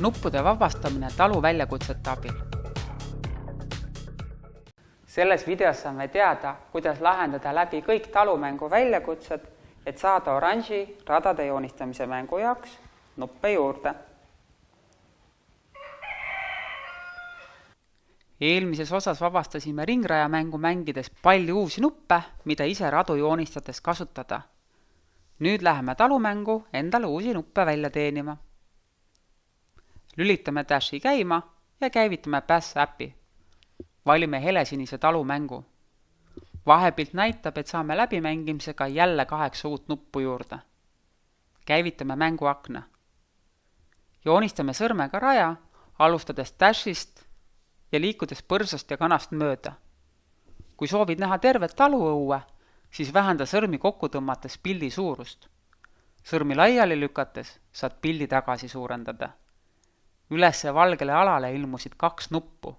Nuppude vabastamine talu väljakutsete abil. Selles videos saame teada, kuidas lahendada läbi kõik talumängu väljakutsed, et saada oranži radade joonistamise mängu jaoks nuppe juurde. Eelmises osas vabastasime ringraja mängu mängides palju uusi nuppe, mida ise radu joonistades kasutada. Nüüd läheme talumängu endale uusi nuppe välja teenima. Lülitame Dashi käima ja käivitame Pass äpi. Valime helesinise talumängu. Vahepilt näitab, et saame läbimängimisega jälle 8 uut nuppu juurde. Käivitame mänguakna. Joonistame sõrmega raja, alustades Dashist ja liikudes põrsast ja kanast mööda. Kui soovid näha tervet taluõue, siis vähenda sõrmi kokku tõmmates pildi suurust. Sõrmi laiali lükates saad pildi tagasi suurendada. Ülesse valgele alale ilmusid 2 nuppu.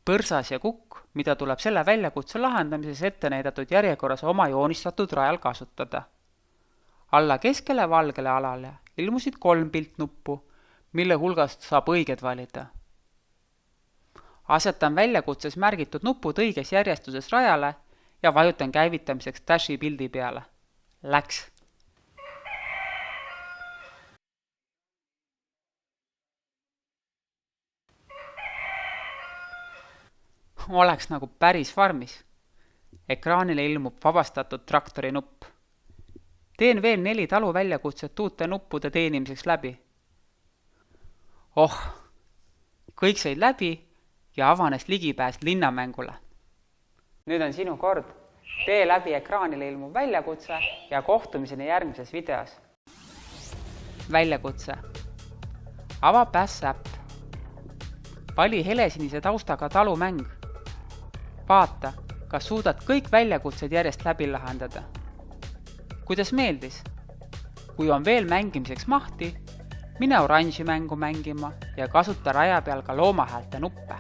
Põrsas ja kukk, mida tuleb selle väljakutse lahendamises ette näidatud järjekorras oma joonistatud rajal kasutada. Alla keskele valgele alale ilmusid 3 piltnuppu, mille hulgast saab õiged valida. Asetan väljakutses märgitud nupud õiges järjestuses rajale ja vajutan käivitamiseks Dashi pildi peale. Läks! Oleks nagu päris farmis. Ekraanile ilmub vabastatud traktori nupp. Teen veel 4 talu väljakutset uute nuppude teenimiseks läbi. Kõik said läbi ja avanes ligipääs linnamängule. Nüüd on sinu kord. Tee läbi ekraanile ilmuv väljakutse ja kohtumiseni järgmises videos. Väljakutse. Ava Pass äpp. Vali helesinise taustaga talumäng. Vaata, kas suudad kõik väljakutsed järjest läbi lahendada. Kuidas meeldis? Kui on veel mängimiseks mahti, mine oranži mängu mängima ja kasuta raja peal ka loomahäälte nuppe.